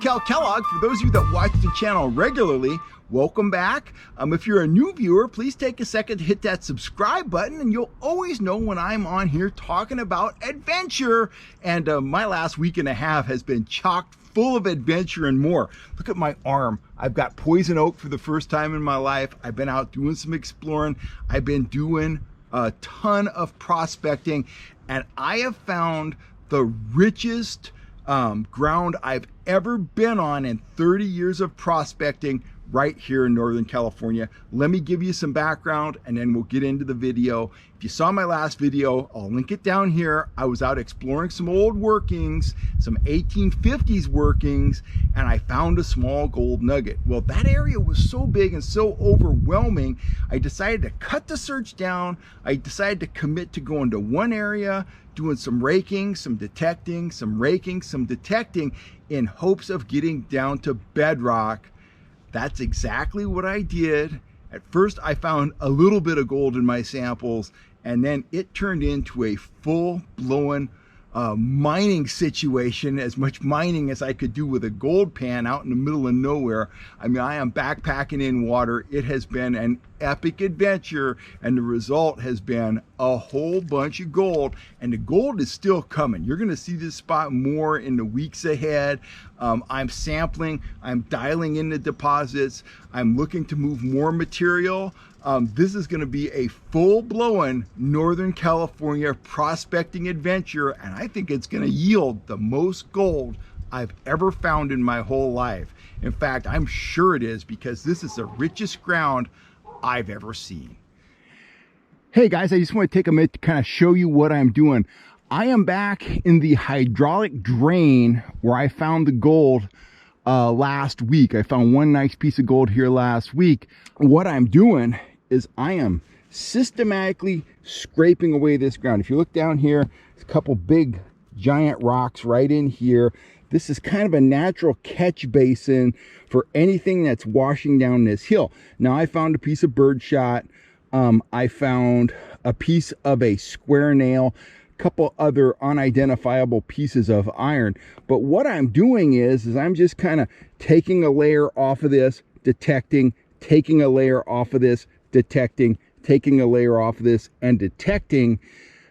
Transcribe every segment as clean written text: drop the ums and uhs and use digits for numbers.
Cal Kellogg. For those of you that watch the channel regularly, welcome back. If you're a new viewer, please take a second to hit that subscribe button and you'll always know when I'm on here talking about adventure. And my last week and a half has been chocked full of adventure and more. Look at my arm. I've got poison oak for the first time in my life. I've been out doing some exploring. I've been doing a ton of prospecting, and I have found the richest ground I've ever been on in 30 years of prospecting right here in Northern California. Let me give you some background and then we'll get into the video. If you saw my last video, I'll link it down here. I was out exploring some old workings, some 1850s workings, and I found a small gold nugget. Well, that area was so big and so overwhelming, I decided to cut the search down. I decided to commit to going to one area, doing some raking, some detecting, some raking, some detecting, in hopes of getting down to bedrock. That's exactly what I did. At first, I found a little bit of gold in my samples, and then it turned into a full-blown mining situation, as much mining as I could do with a gold pan out in the middle of nowhere. I mean, I am backpacking in water. It has been an epic adventure, and the result has been a whole bunch of gold, and the gold is still coming. You're gonna see this spot more in the weeks ahead. I'm sampling, I'm dialing in the deposits, I'm looking to move more material. This is going to be a full-blown Northern California prospecting adventure, and I think it's going to yield the most gold I've ever found in my whole life. In fact, I'm sure it is, because this is the richest ground I've ever seen. Hey guys, I just want to take a minute to kind of show you what I'm doing. I am back in the hydraulic drain where I found the gold last week. I found one nice piece of gold here last week. What I'm doing is I am systematically scraping away this ground. If you look down here, there's a couple big giant rocks right in here. This is kind of a natural catch basin for anything that's washing down this hill. Now, I found a piece of birdshot. I found a piece of a square nail, a couple other unidentifiable pieces of iron. But what I'm doing is I'm just kind of taking a layer off of this, detecting, taking a layer off of this, detecting, taking a layer off of this, and detecting.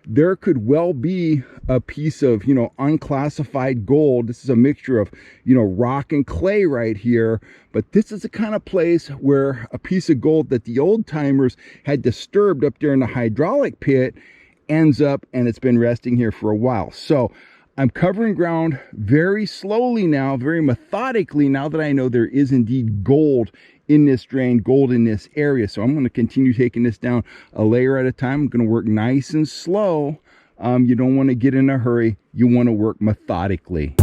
There could well be a piece of, unclassified gold. This is a mixture of, rock and clay right here. But this is the kind of place where a piece of gold that the old timers had disturbed up there in the hydraulic pit ends up, and it's been resting here for a while. So I'm covering ground very slowly now, very methodically, now that I know there is indeed gold in this drain, gold in this area. So I'm going to continue taking this down a layer at a time. I'm going to work nice and slow. You don't want to get in a hurry. You want to work methodically.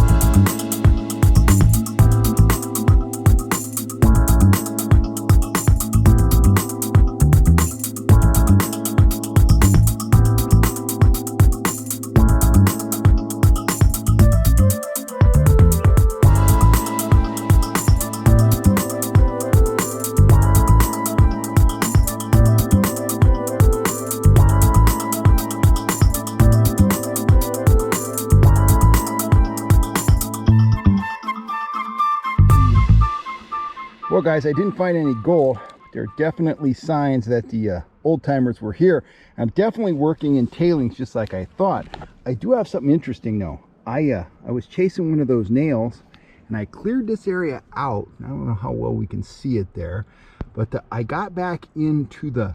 Well guys, I didn't find any gold. There are definitely signs that the old timers were here. I'm definitely working in tailings just like I thought. I do have something interesting though. I was chasing one of those nails and I cleared this area out. I don't know how well we can see it there, but I got back into the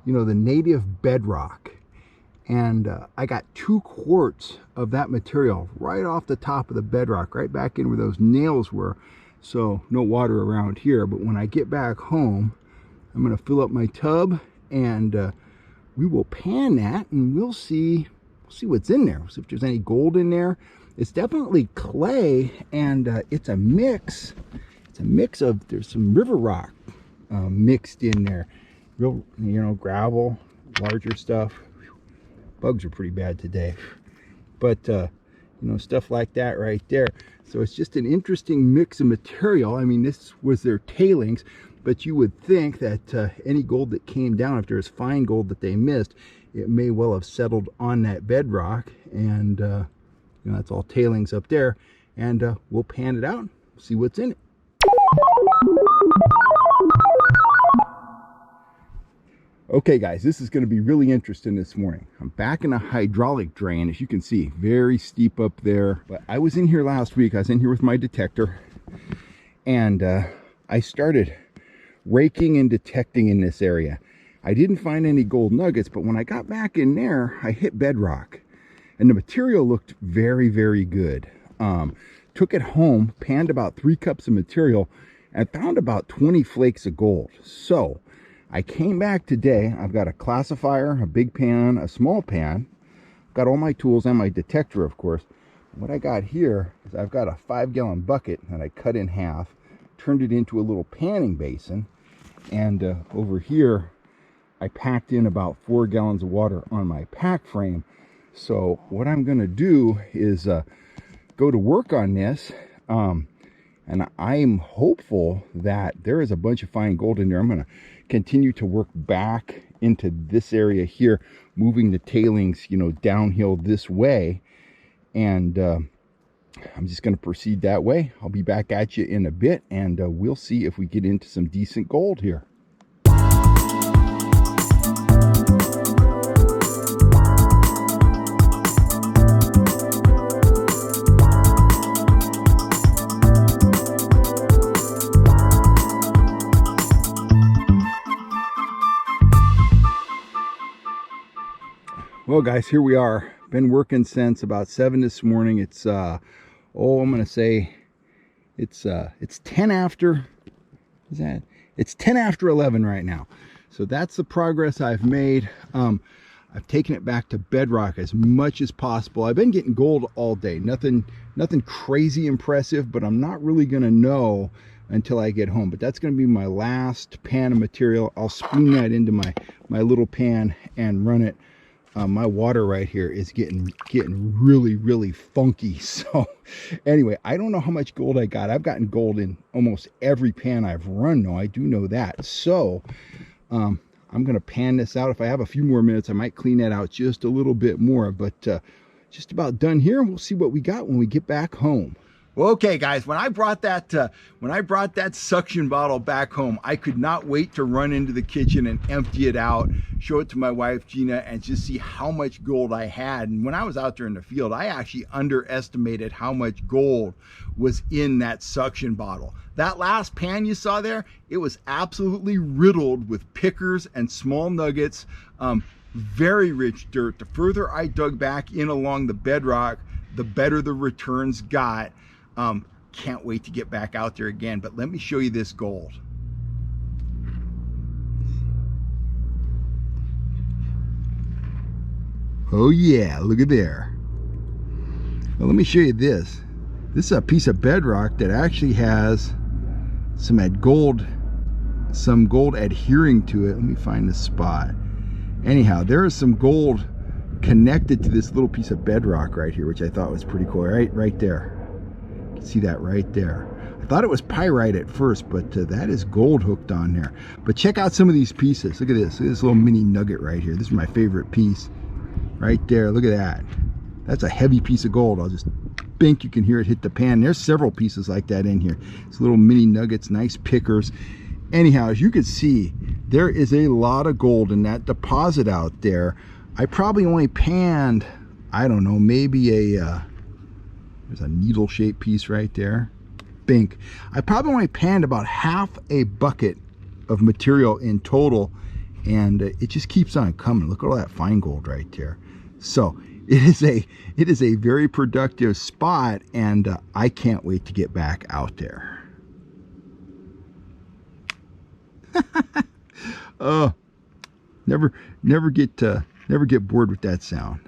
the native bedrock, and I got 2 quarts of that material right off the top of the bedrock, right back in where those nails were. So no water around here, but when I get back home, I'm going to fill up my tub, and we will pan that, and we'll see what's in there. We'll see if there's any gold in there. It's definitely clay, and it's a mix. It's a mix of, there's some river rock mixed in there. Real, gravel, larger stuff. Bugs are pretty bad today, but stuff like that right there. So it's just an interesting mix of material. I mean, this was their tailings, but you would think that any gold that came down, if there's fine gold that they missed, it may well have settled on that bedrock, and that's all tailings up there. And we'll pan it out, See what's in it. Okay guys, this is going to be really interesting this morning. I'm back in a hydraulic drain, as you can see, very steep up there. But I was in here last week. I was in here with my detector, and I started raking and detecting in this area. I didn't find any gold nuggets, but when I got back in there, I hit bedrock, and the material looked very, very good. Took it home, panned about 3 cups of material, and found about 20 flakes of gold. So I came back today. I've got a classifier, a big pan, a small pan. Got all my tools and my detector, of course. What I got here is I've got a 5-gallon bucket that I cut in half, turned it into a little panning basin, and over here I packed in about 4 gallons of water on my pack frame. So what I'm going to do is go to work on this, and I'm hopeful that there is a bunch of fine gold in there. I'm going to continue to work back into this area here, moving the tailings, you know, downhill this way, and I'm just going to proceed that way. I'll be back at you in a bit, and we'll see if we get into some decent gold here. Well guys, here we are. Been working since about 7 this morning. It's I'm gonna say it's 10 after, it's 10 after 11 right now. So that's the progress I've made. I've taken it back to bedrock as much as possible. I've been getting gold all day. Nothing crazy impressive, but I'm not really gonna know until I get home. But that's gonna be my last pan of material. I'll spoon that into my little pan and run it. My water right here is getting really, really funky. So anyway, I don't know how much gold I got. I've gotten gold in almost every pan I've run. No, I do know that. So I'm going to pan this out. If I have a few more minutes, I might clean that out just a little bit more. But just about done here. We'll see what we got when we get back home. Well, okay, guys, when I brought that suction bottle back home, I could not wait to run into the kitchen and empty it out, show it to my wife, Gina, and just see how much gold I had. And when I was out there in the field, I actually underestimated how much gold was in that suction bottle. That last pan you saw there, it was absolutely riddled with pickers and small nuggets, very rich dirt. The further I dug back in along the bedrock, the better the returns got. Can't wait to get back out there again, but let me show you this gold. Oh yeah, look at there. Well, let me show you this. This is a piece of bedrock that actually has some gold adhering to it. Let me find the spot. Anyhow, there is some gold connected to this little piece of bedrock right here, which I thought was pretty cool. Right there. See that right there. I thought it was pyrite at first, but that is gold hooked on there. But check out some of these pieces. Look at this. Look at this little mini nugget right here. This is my favorite piece right there. Look at that. That's a heavy piece of gold. I'll just bink, you can hear it hit the pan. There's several pieces like that in here. It's little mini nuggets, nice pickers. Anyhow, as you can see, there is a lot of gold in that deposit out there. I probably only panned, I don't know, maybe there's a needle-shaped piece right there. Bink. I probably only panned about half a bucket of material in total, and it just keeps on coming. Look at all that fine gold right there. So it is a very productive spot, and I can't wait to get back out there. Never get bored with that sound.